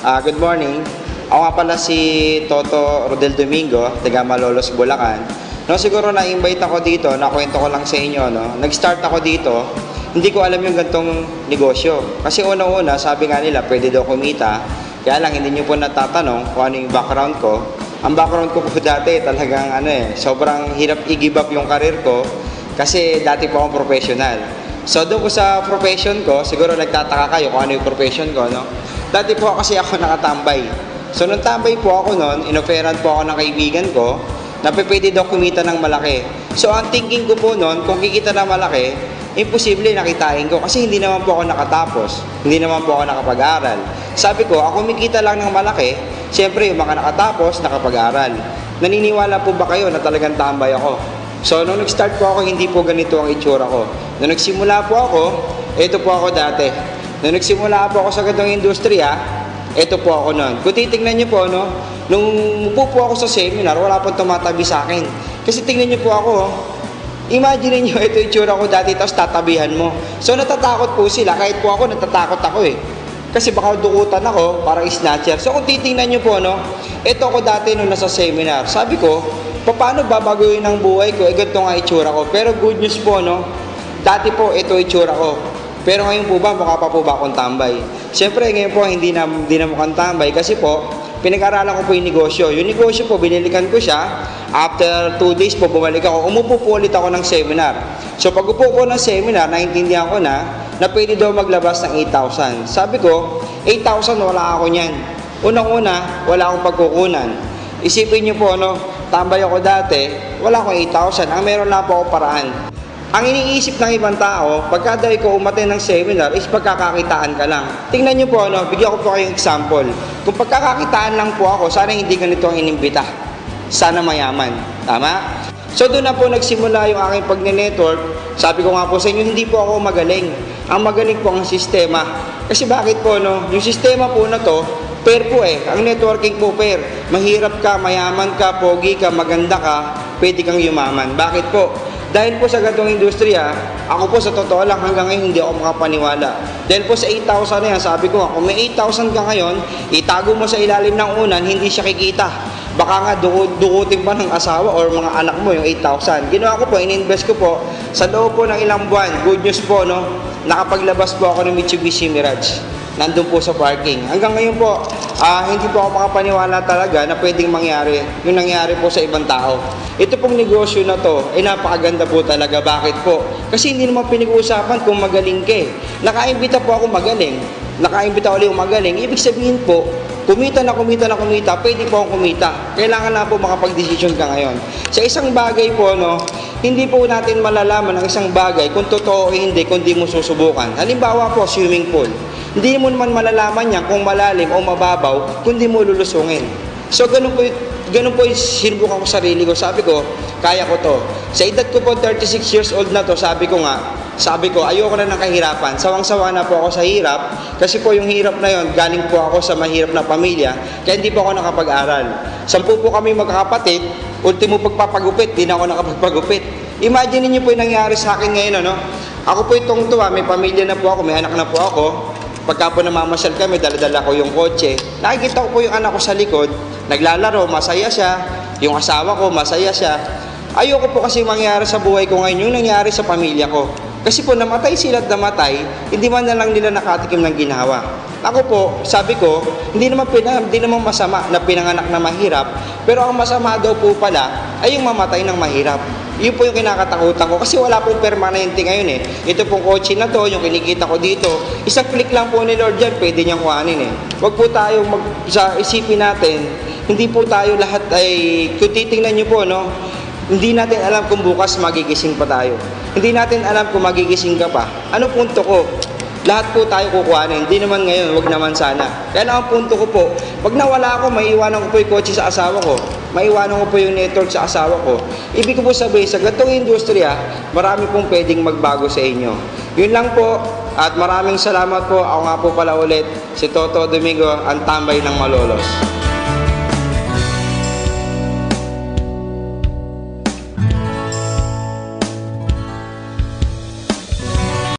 Good morning. Ako nga pala si Toto Rodel Domingo, taga Malolos, Bulacan. No, siguro na-invite ako dito, nakwento ko lang sa inyo, no. Nag-start ako dito, hindi ko alam yung gantong negosyo. Kasi una-una, sabi nga nila, pwede daw kumita. Kaya lang, hindi nyo po natatanong kung ano yung background ko. Ang background ko po dati, talagang sobrang hirap i-give up yung career ko. Kasi dati po akong professional. So doon po sa profession ko, siguro nagtataka kayo kung ano yung profession ko, no? Dati po kasi ako nakatambay. So nung tambay po ako noon, inoferan po ako ng kaibigan ko na pwede daw kumita ng malaki. So ang thinking ko po noon, kung kikita ng malaki, imposible nakitain ko kasi hindi naman po ako nakatapos, hindi naman po ako nakapag-aral. Sabi ko, ako kumikita lang ng malaki, siyempre yung mga nakatapos, nakapag-aral. Naniniwala po ba kayo na talagang tambay ako? So, nung nag-start po ako, hindi po ganito ang itsura ko. Nung nagsimula po ako, ito po ako dati. Nung nagsimula po ako sa ganitong industriya, ito po ako noon. Kung titignan nyo po, no, nung upo po ako sa seminar, wala pong tumatabi sa akin. Kasi tingnan nyo po ako, imagine nyo, ito itsura ko dati, tapos tatabihan mo. So, natatakot po sila. Kahit po ako, natatakot ako eh. Kasi baka dukutan ako, parang snatcher. So, kung titignan nyo po, no, ito ako dati nung nasa seminar. Sabi ko, paano babaguhin ang buhay ko? Ganito nga itsura ko. Pero good news po, no? Dati po, ito itsura ko. Pero ngayon po ba, mukha pa po ba akong tambay? Siyempre, ngayon po, hindi na mukhang tambay. Kasi po, pinag-aralan ko po yung negosyo. Yung negosyo po, binilikan ko siya. After 2 days po, bumalik ako. Umupo po ulit ako ng seminar. So, pag upo ko ng seminar, naintindihan ko na pwede daw maglabas ng 8,000. Sabi ko, 8,000, wala ako niyan. Unang-una, wala akong pagkukunan. Isipin niyo po, no, tambay ako dati, wala akong 8,000. Ang meron lang po ako paraan. Ang iniisip ng ibang tao, pagka daw ikaw umattend ng seminar, is pagkakakitaan ka lang. Tingnan niyo po, no, bigyan ko po kayong example. Kung pagkakakitaan lang po ako, sana hindi ganito ang inimbita. Sana mayaman. Tama? So doon na po nagsimula yung aking pag-network. Sabi ko nga po sa inyo, hindi po ako magaling. Ang magaling po ang sistema. Kasi bakit po, no? Yung sistema po na to, pair po eh. Ang networking po pair. Mahirap ka, mayaman ka, pogi ka, maganda ka, pwede kang yumaman. Bakit po? Dahil po sa ganitong industriya, ako po sa totoo lang hanggang ngayon hindi ako makapaniwala. Dahil po sa 8,000 na yan, sabi ko nga, kung may 8,000 ka ngayon, itago mo sa ilalim ng unan, hindi siya kikita. Baka nga dukutin pa ng asawa or mga anak mo yung 8,000. Ginawa ko po, in-invest ko po sa loob po ng ilang buwan. Good news po, no? Nakapaglabas po ako ng Mitsubishi Mirage. Nandun po sa parking. Hanggang ngayon po, hindi po ako makapaniwala talaga na pwedeng mangyari yung nangyari po sa ibang tao. Ito pong negosyo na to, ay napakaganda po talaga. Bakit po? Kasi hindi naman pinag-uusapan kung magaling ka eh. Nakaimbita po ako magaling. Nakaimbita ulit yung magaling. Ibig sabihin po, kumita na kumita, pwede po akong kumita. Kailangan na po makapag-desisyon ka ngayon. Sa isang bagay po, no, hindi po natin malalaman ang isang bagay kung totoo o hindi, kung di mo susubukan. Halimbawa po, swimming pool. Hindi mo naman malalaman yan kung malalim o mababaw, kung di mo lulusungin. So, ganun po sinubukan ko sarili ko. Sabi ko, kaya ko to. Sa edad ko po, 36 years old na to, sabi ko, ayoko na ng kahirapan. Sawang-sawa na po ako sa hirap. Kasi po yung hirap na yon, galing po ako sa mahirap na pamilya. Kaya hindi po ako nakapag-aral. 10 po kami magkakapatid. Ultimo pagpapagupit, di na ako nakapagpagupit. Imagine niyo po yung nangyari sa akin ngayon, ano? Ako po itong tuwa, may pamilya na po ako, may anak na po ako. Pagka po namamasyal kami, dala-dala ko yung kotse. Nakikita ko po yung anak ko sa likod, naglalaro, masaya siya. Yung asawa ko, masaya siya. Ayoko po kasi mangyari sa buhay ko ngayon yung nangyari sa pamilya ko. Kasi po namatay sila at namatay, hindi man na lang nila nakatikim ng ginawa. Ako po, sabi ko, hindi naman masama na pinanganak na mahirap, pero ang masama daw po pala ay yung mamatay ng mahirap. Yun po yung kinakatakutan ko kasi wala pong permanente ngayon eh. Ito pong kotse na to, yung kinikita ko dito, isang click lang po ni Lord dyan, pwede niyang kuhanin eh. Huwag po tayo isipin natin, hindi po tayo lahat ay, kung titingnan niyo po, no, hindi natin alam kung bukas magigising pa tayo. Hindi natin alam kung magigising ka pa. Ano punto ko? Lahat po tayo kukuhanin. Hindi naman ngayon, wag naman sana. Kaya lang ang punto ko po, pag nawala ako, maiiwanan ko po yung kotse sa asawa ko. Maiiwanan ko po yung network sa asawa ko. Ibig ko po sabihin, sa ganitong industriya, marami pong pwedeng magbago sa inyo. Yun lang po, at maraming salamat po. Ako nga po pala ulit, si Toto Domingo, ang tambay ng Malolos.